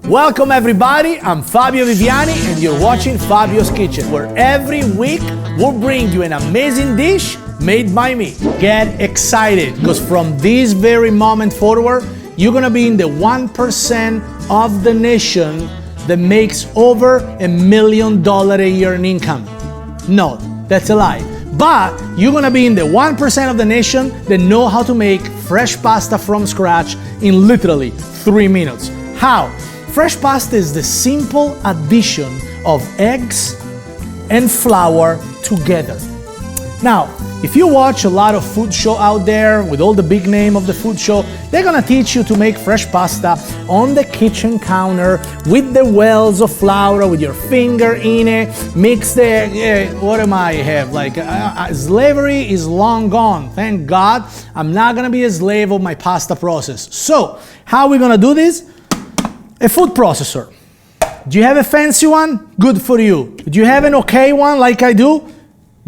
Welcome everybody, I'm Fabio Viviani and you're watching Fabio's Kitchen, where every week we'll bring you an amazing dish made by me. Get excited, because from this very moment forward, you're gonna be in the 1% of the nation that makes over $1 million a year in income. No, that's a lie. But you're gonna be in the 1% of the nation that know how to make fresh pasta from scratch in literally 3 minutes. How? Fresh pasta is the simple addition of eggs and flour together. Now, if you watch a lot of food show out there with all the big name of the food show, they're gonna teach you to make fresh pasta on the kitchen counter with the wells of flour, with your finger in it, mix the, what am I have? Like, slavery is long gone. Thank God, I'm not gonna be a slave of my pasta process. So, how are we gonna do this? A food processor. Do you have a fancy one? Good for you. Do you have an okay one like I do?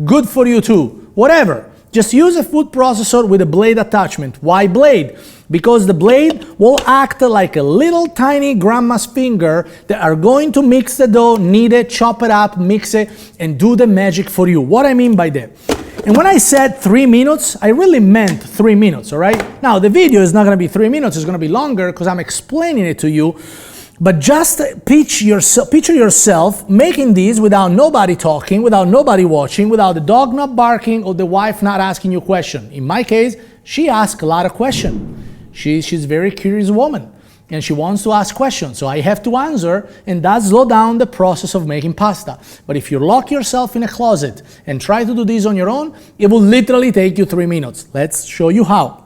Good for you too. Whatever. Just use a food processor with a blade attachment. Why blade? Because the blade will act like a little tiny grandma's finger that are going to mix the dough, knead it, chop it up, mix it, and do the magic for you. What I mean by that? And when I said 3 minutes, I really meant 3 minutes, all right? Now, the video is not gonna be 3 minutes, it's gonna be longer because I'm explaining it to you. But just picture yourself making these without nobody talking, without nobody watching, without the dog not barking or the wife not asking you a question. In my case, she asks a lot of questions. She's a very curious woman and she wants to ask questions. So I have to answer, and that slows down the process of making pasta. But if you lock yourself in a closet and try to do this on your own, it will literally take you 3 minutes. Let's show you how.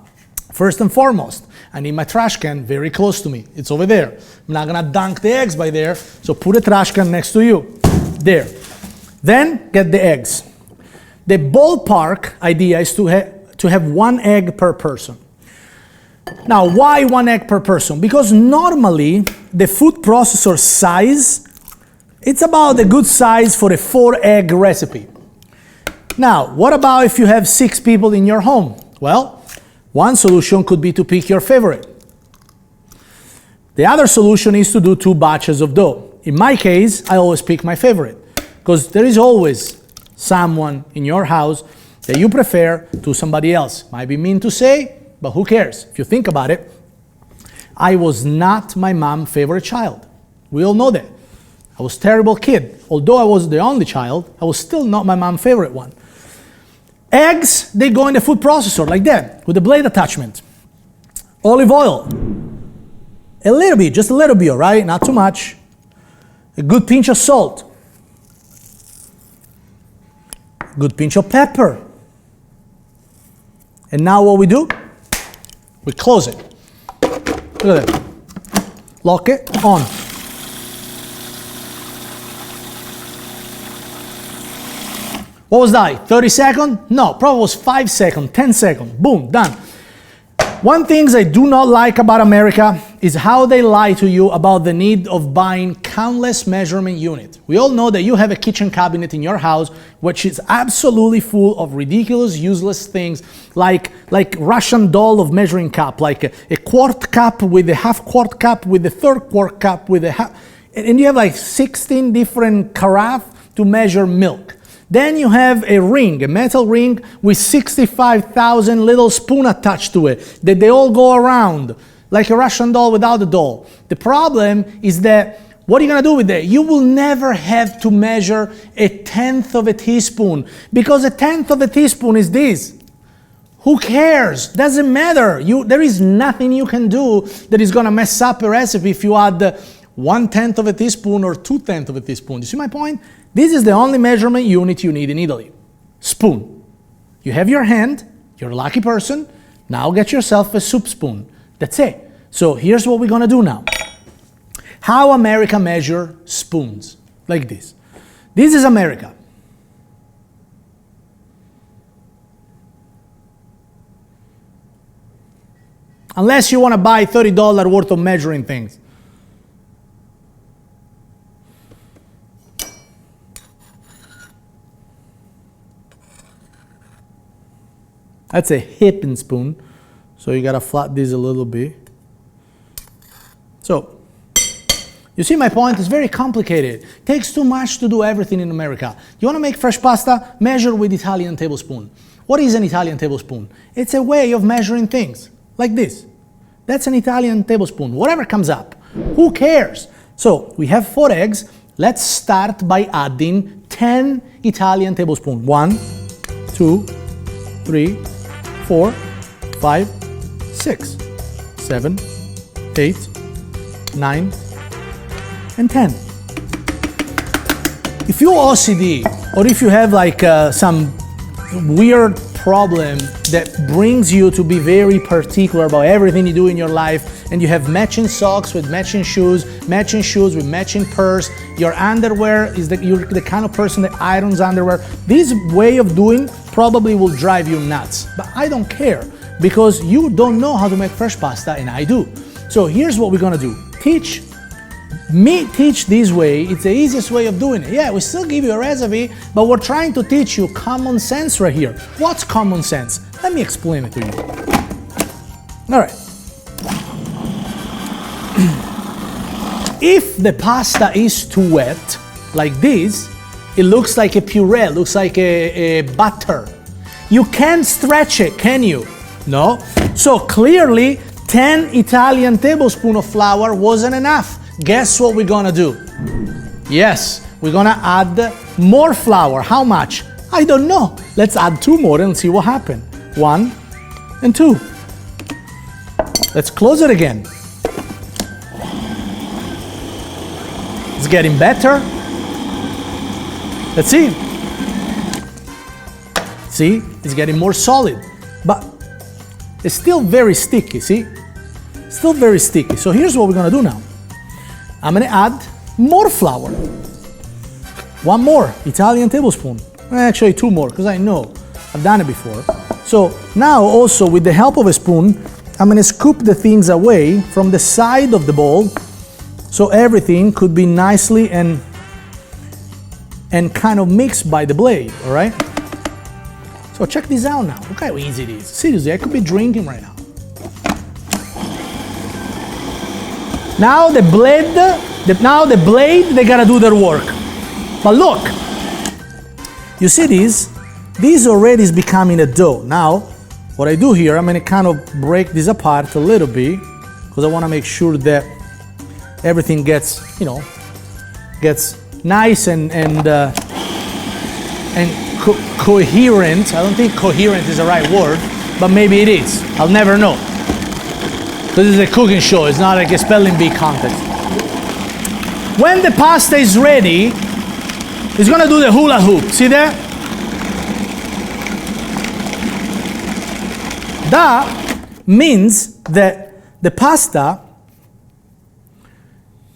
First and foremost, I need my trash can very close to me. It's over there. I'm not gonna dunk the eggs by there, so put a trash can next to you. There. Then get the eggs. The ballpark idea is to have 1 egg per person. Now, why 1 egg per person? Because normally the food processor size, it's about a good size for a 4-egg recipe. Now, what about if you have 6 people in your home? Well, one solution could be to pick your favorite. The other solution is to do 2 batches of dough. In my case, I always pick my favorite, because there is always someone in your house that you prefer to somebody else. Might be mean to say, but who cares? If you think about it, I was not my mom's favorite child. We all know that. I was a terrible kid. Although I was the only child, I was still not my mom's favorite one. Eggs, they go in the food processor like that, with a blade attachment. Olive oil. A little bit, just a little bit, all right? Not too much. A good pinch of salt. A good pinch of pepper. And now what we do? We close it. Look at that. Lock it on. What was that? 30 seconds? No, probably was 5 seconds, 10 seconds. Boom, done. One thing I do not like about America is how they lie to you about the need of buying countless measurement units. We all know that you have a kitchen cabinet in your house which is absolutely full of ridiculous, useless things like Russian doll of measuring cup, like a quart cup with a half quart cup with a third quart cup with a half, and you have like 16 different carafe to measure milk. Then you have a ring, a metal ring with 65,000 little spoons attached to it that they all go around like a Russian doll without the doll. The problem is that what are you gonna do with that? You will never have to measure 1/10 of a teaspoon, because 1/10 of a teaspoon is this. Who cares? Doesn't matter. There is nothing you can do that is gonna mess up a recipe if you add 1/10 of a teaspoon or 2/10 of a teaspoon. You see my point? This is the only measurement unit you need in Italy. Spoon. You have your hand, you're a lucky person, now get yourself a soup spoon. That's it. So here's what we're gonna do now. How America measure spoons, like this. This is America. Unless you wanna buy $30 worth of measuring things. That's a hipping spoon, so you gotta flat this a little bit. So You see my point? It's very complicated. It takes too much to do everything in America. You want to make fresh pasta? Measure with Italian tablespoon. What is an Italian tablespoon? It's a way of measuring things, like this. That's an Italian tablespoon, whatever comes up. Who cares? So we have 4 eggs. Let's start by adding 10 Italian tablespoons. 1, 2, 3, 4, 5, 6, 7, 8, 9, and 10. If you're OCD, or if you have like some weird problem that brings you to be very particular about everything you do in your life, and you have matching socks with matching shoes with matching purse, your underwear is you're the kind of person that irons underwear, this way of doing probably will drive you nuts. But I don't care, because you don't know how to make fresh pasta and I do. So here's what we're gonna do. Teach this way. It's the easiest way of doing it. Yeah, we still give you a recipe, but we're trying to teach you common sense right here. What's common sense? Let me explain it to you. All right. If the pasta is too wet, like this, it looks like a puree, looks like a butter. You can't stretch it, can you? No. So clearly, 10 Italian tablespoons of flour wasn't enough. Guess what we're gonna do? Yes, we're gonna add more flour. How much? I don't know. Let's add 2 more and see what happens. 1 and 2. Let's close it again. It's getting better. Let's see. See, it's getting more solid, but it's still very sticky, see? Still very sticky. So here's what we're gonna do now. I'm gonna add more flour. 1 more Italian tablespoon. Actually 2 more, because I know I've done it before. So now also with the help of a spoon, I'm gonna scoop the things away from the side of the bowl, so everything could be nicely and kind of mixed by the blade, all right? So check this out now. Look how easy it is. Seriously, I could be drinking right now. Now the blade, they gotta do their work. But look, you see this? This already is becoming a dough. Now, what I do here, I'm gonna kind of break this apart a little bit, because I wanna make sure that everything gets, gets nice and coherent. I don't think coherent is the right word, but maybe it is. I'll never know. This is a cooking show, it's not like a spelling bee contest. When the pasta is ready, it's gonna do the hula hoop. See that? That means that the pasta,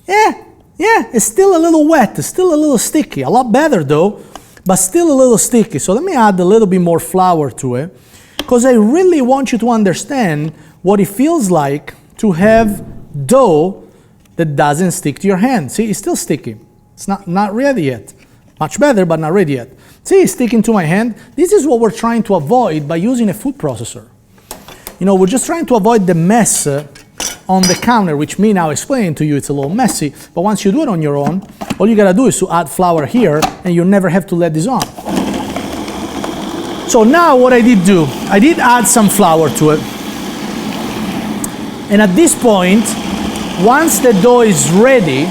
it's still a little wet, it's still a little sticky. A lot better though, but still a little sticky. So let me add a little bit more flour to it, because I really want you to understand what it feels like to have dough that doesn't stick to your hand. See, it's still sticky. It's not ready yet. Much better, but not ready yet. See, it's sticking to my hand. This is what we're trying to avoid by using a food processor. We're just trying to avoid the mess on the counter, which me now explaining to you, it's a little messy, but once you do it on your own, all you gotta do is to add flour here, and you never have to let this on. So now what I did do, I did add some flour to it. And at this point, once the dough is ready,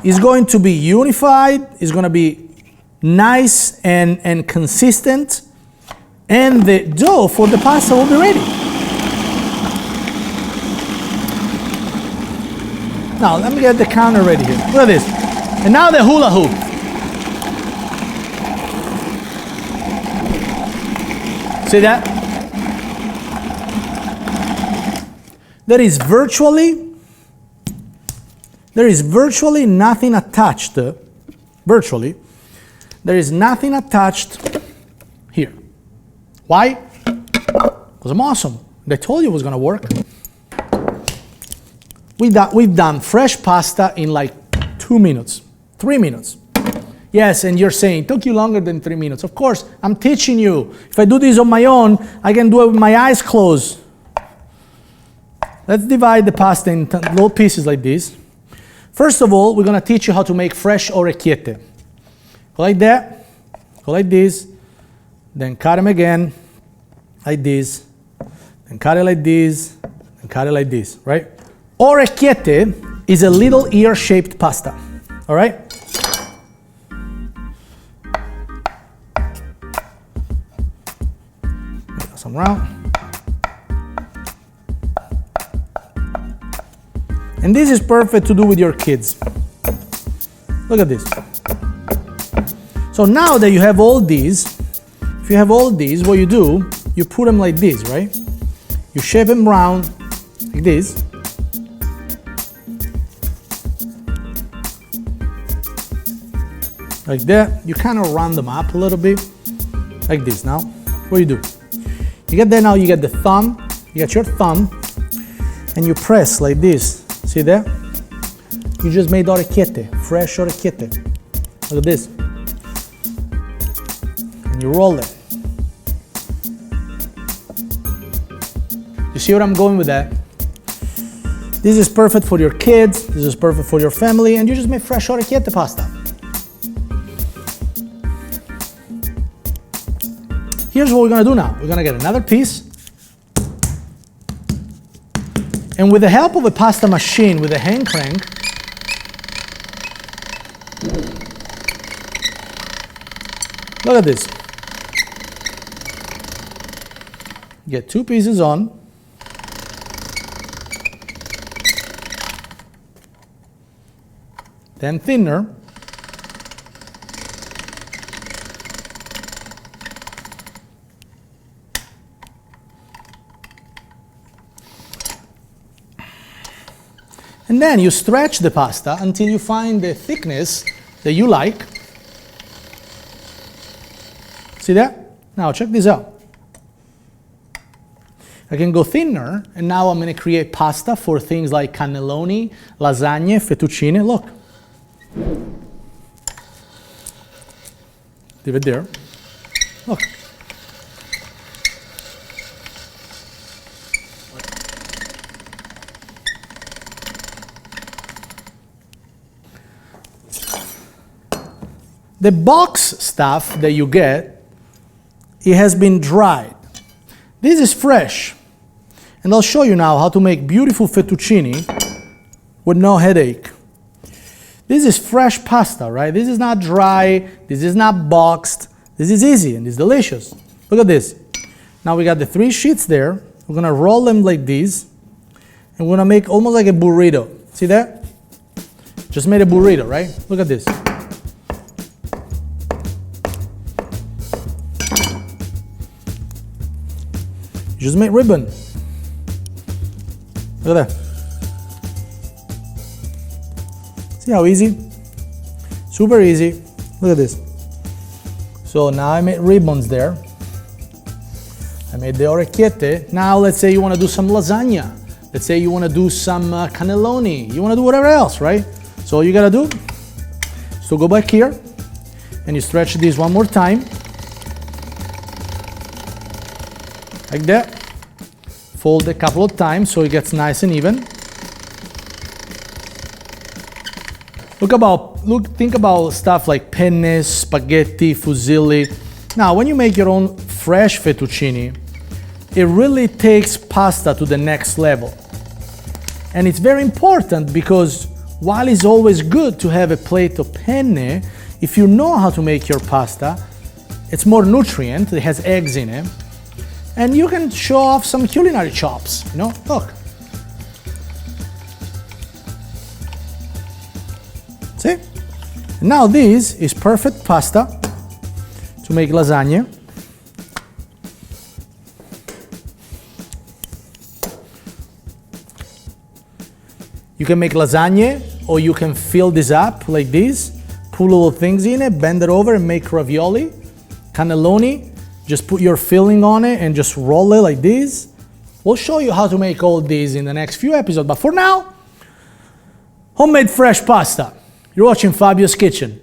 it's going to be unified, it's going to be nice and consistent, and the dough for the pasta will be ready. Now, let me get the counter ready here. Look at this. And now the hula hoop. See that? There is virtually nothing attached. Virtually, there is nothing attached here. Why? Because I'm awesome. I told you it was going to work. We've done fresh pasta in like 2 minutes, 3 minutes. Yes, and you're saying, it took you longer than 3 minutes. Of course, I'm teaching you. If I do this on my own, I can do it with my eyes closed. Let's divide the pasta in little pieces like this. First of all, we're gonna teach you how to make fresh orecchiette. Go like that, go like this, then cut them again, like this, then cut it like this, and cut it like this, right? Orecchiette is a little ear-shaped pasta, all right? Some round. And this is perfect to do with your kids. Look at this. So now that you have all these, if you have all these, what you do, you put them like this, right? You shape them round, like this. Like that. You kind of round them up a little bit, like this. Now, what do? You get there now, you get the thumb, you get your thumb, and you press like this. See that? You just made orecchiette, fresh orecchiette. Look at this. And you roll it. You see where I'm going with that? This is perfect for your kids, this is perfect for your family, and you just made fresh orecchiette pasta. Here's what we're gonna do now. We're gonna get another piece. And with the help of a pasta machine, with a hand crank, look at this. Get two pieces on. Then thinner. And then you stretch the pasta until you find the thickness that you like. See that? Now check this out. I can go thinner, and now I'm going to create pasta for things like cannelloni, lasagne, fettuccine. Look. Leave it there. Look. The box stuff that you get, it has been dried. This is fresh. And I'll show you now how to make beautiful fettuccine with no headache. This is fresh pasta, right? This is not dry, this is not boxed. This is easy and it's delicious. Look at this. Now we got the 3 sheets there. We're gonna roll them like this. And we're gonna make almost like a burrito. See that? Just made a burrito, right? Look at this. You just make ribbon. Look at that. See how easy? Super easy. Look at this. So now I made ribbons there. I made the orecchiette. Now let's say you want to do some lasagna. Let's say you want to do some cannelloni. You want to do whatever else, right? So all you gotta do is to go back here and you stretch this one more time. Like that. Fold a couple of times so it gets nice and even. Think about stuff like penne, spaghetti, fusilli. Now, when you make your own fresh fettuccine, it really takes pasta to the next level. And it's very important because while it's always good to have a plate of penne, if you know how to make your pasta, it's more nutrient, it has eggs in it, and you can show off some culinary chops, you know? Look. See? Now this is perfect pasta to make lasagna. You can make lasagna, or you can fill this up like this, put little things in it, bend it over and make ravioli. Cannelloni, just put your filling on it and just roll it like this. We'll show you how to make all these in the next few episodes, but for now, homemade fresh pasta. You're watching Fabio's Kitchen.